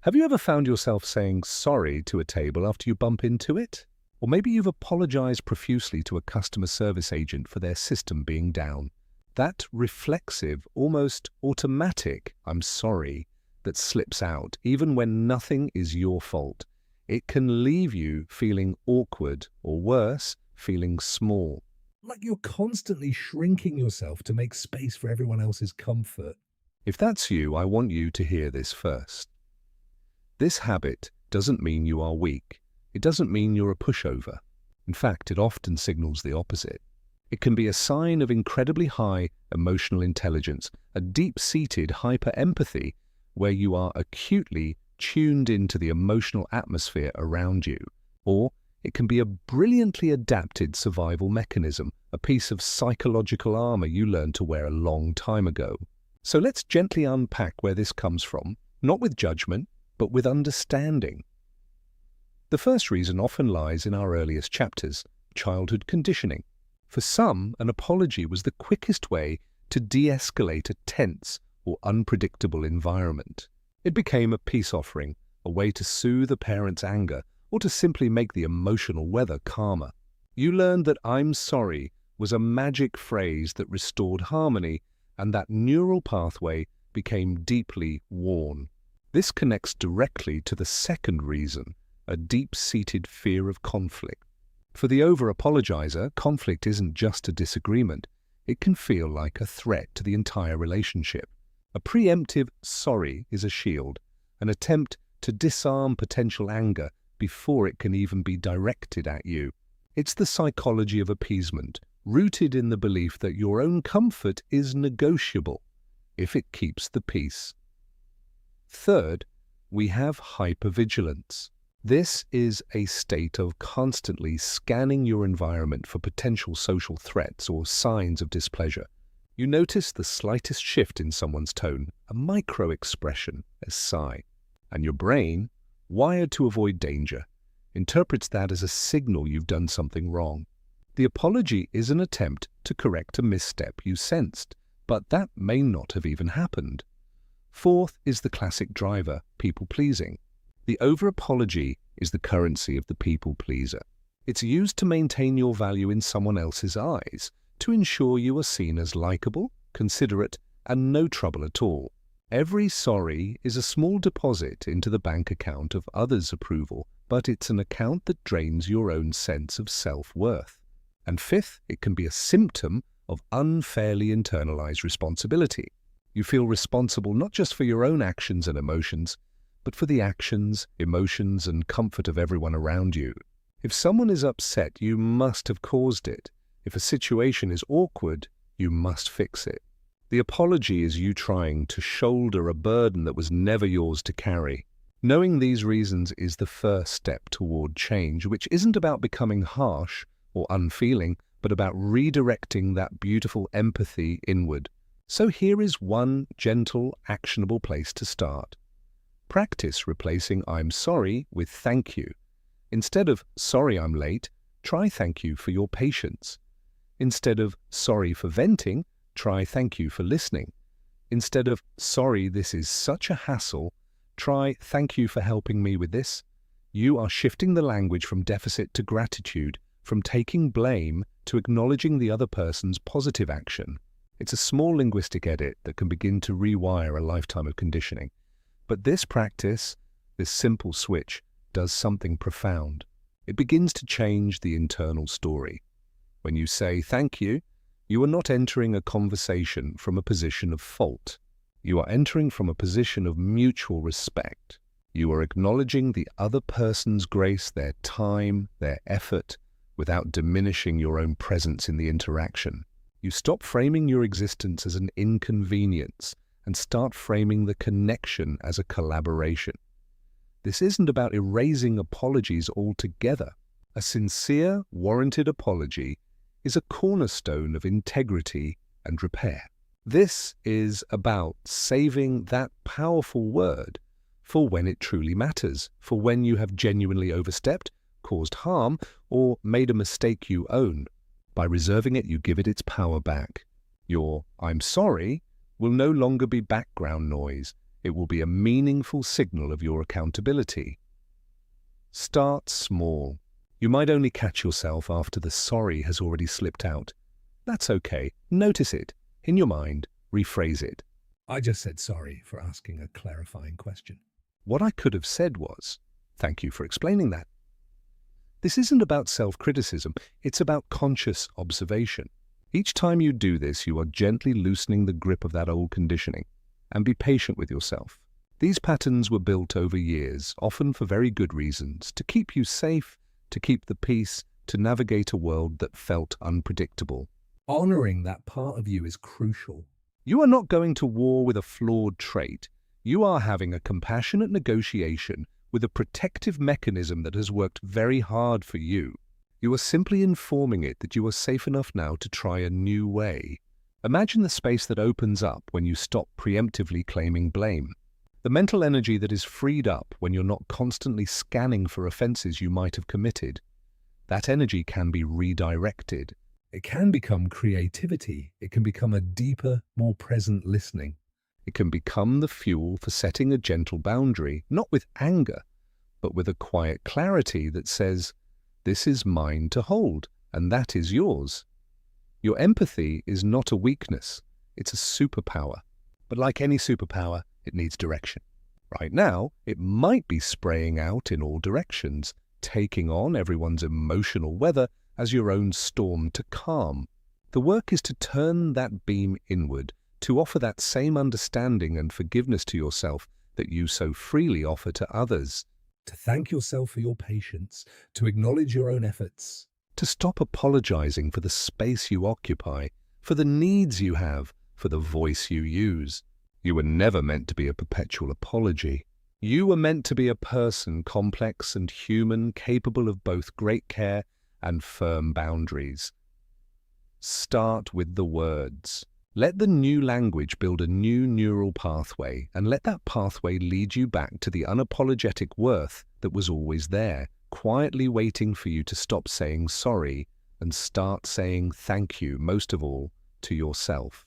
Have you ever found yourself saying sorry to a table after you bump into it? Or maybe you've apologized profusely to a customer service agent for their system being down. That reflexive, almost automatic "I'm sorry" that slips out, even when nothing is your fault. It can leave you feeling awkward, or worse, feeling small. Like you're constantly shrinking yourself to make space for everyone else's comfort. If that's you, I want you to hear this first. This habit doesn't mean you are weak. It doesn't mean you're a pushover. In fact, it often signals the opposite. It can be a sign of incredibly high emotional intelligence, a deep-seated hyper-empathy where you are acutely tuned into the emotional atmosphere around you. Or it can be a brilliantly adapted survival mechanism, a piece of psychological armor you learned to wear a long time ago. So let's gently unpack where this comes from, not with judgment, but with understanding. The first reason often lies in our earliest chapters, childhood conditioning. For some, an apology was the quickest way to de-escalate a tense or unpredictable environment. It became a peace offering, a way to soothe a parent's anger, or to simply make the emotional weather calmer. You learned that "I'm sorry" was a magic phrase that restored harmony, and that neural pathway became deeply worn. This connects directly to the second reason, a deep-seated fear of conflict. For the over-apologizer, conflict isn't just a disagreement. It can feel like a threat to the entire relationship. A preemptive sorry is a shield, an attempt to disarm potential anger before it can even be directed at you. It's the psychology of appeasement, rooted in the belief that your own comfort is negotiable if it keeps the peace. Third, we have hypervigilance. This is a state of constantly scanning your environment for potential social threats or signs of displeasure. You notice the slightest shift in someone's tone, a micro-expression, a sigh, and your brain, wired to avoid danger, interprets that as a signal you've done something wrong. The apology is an attempt to correct a misstep you sensed, but that may not have even happened. Fourth is the classic driver, people-pleasing. The over-apology is the currency of the people-pleaser. It's used to maintain your value in someone else's eyes, to ensure you are seen as likable, considerate, and no trouble at all. Every sorry is a small deposit into the bank account of others' approval, but it's an account that drains your own sense of self-worth. And fifth, it can be a symptom of unfairly internalized responsibility. You feel responsible not just for your own actions and emotions, but for the actions, emotions, and comfort of everyone around you. If someone is upset, you must have caused it. If a situation is awkward, you must fix it. The apology is you trying to shoulder a burden that was never yours to carry. Knowing these reasons is the first step toward change, which isn't about becoming harsh or unfeeling, but about redirecting that beautiful empathy inward. So here is one gentle, actionable place to start. Practice replacing "I'm sorry" with "thank you." Instead of "sorry I'm late," try "thank you for your patience." Instead of "sorry for venting," try "thank you for listening." Instead of "sorry this is such a hassle," try "thank you for helping me with this." You are shifting the language from deficit to gratitude, from taking blame to acknowledging the other person's positive action. It's a small linguistic edit that can begin to rewire a lifetime of conditioning. But this practice, this simple switch, does something profound. It begins to change the internal story. When you say "thank you," you are not entering a conversation from a position of fault. You are entering from a position of mutual respect. You are acknowledging the other person's grace, their time, their effort, without diminishing your own presence in the interaction. You stop framing your existence as an inconvenience and start framing the connection as a collaboration. This isn't about erasing apologies altogether. A sincere, warranted apology is a cornerstone of integrity and repair. This is about saving that powerful word for when it truly matters, for when you have genuinely overstepped, caused harm, or made a mistake you own. By reserving it, you give it its power back. Your "I'm sorry" will no longer be background noise. It will be a meaningful signal of your accountability. Start small. You might only catch yourself after the sorry has already slipped out. That's okay. Notice it. In your mind, rephrase it. I just said sorry for asking a clarifying question. What I could have said was, thank you for explaining that. This isn't about self-criticism, it's about conscious observation. Each time you do this, you are gently loosening the grip of that old conditioning. And be patient with yourself. These patterns were built over years, often for very good reasons, to keep you safe, to keep the peace, to navigate a world that felt unpredictable. Honoring that part of you is crucial. You are not going to war with a flawed trait. You are having a compassionate negotiation with a protective mechanism that has worked very hard for you. You are simply informing it that you are safe enough now to try a new way. Imagine the space that opens up when you stop preemptively claiming blame. The mental energy that is freed up when you're not constantly scanning for offenses you might have committed. That energy can be redirected. It can become creativity. It can become a deeper, more present listening. It can become the fuel for setting a gentle boundary, not with anger, but with a quiet clarity that says, this is mine to hold, and that is yours. Your empathy is not a weakness, it's a superpower. But like any superpower, it needs direction. Right now, it might be spraying out in all directions, taking on everyone's emotional weather as your own storm to calm. The work is to turn that beam inward, to offer that same understanding and forgiveness to yourself that you so freely offer to others. To thank yourself for your patience, to acknowledge your own efforts. To stop apologizing for the space you occupy, for the needs you have, for the voice you use. You were never meant to be a perpetual apology. You were meant to be a person complex and human, capable of both great care and firm boundaries. Start with the words. Let the new language build a new neural pathway, and let that pathway lead you back to the unapologetic worth that was always there, quietly waiting for you to stop saying sorry and start saying thank you, most of all, to yourself.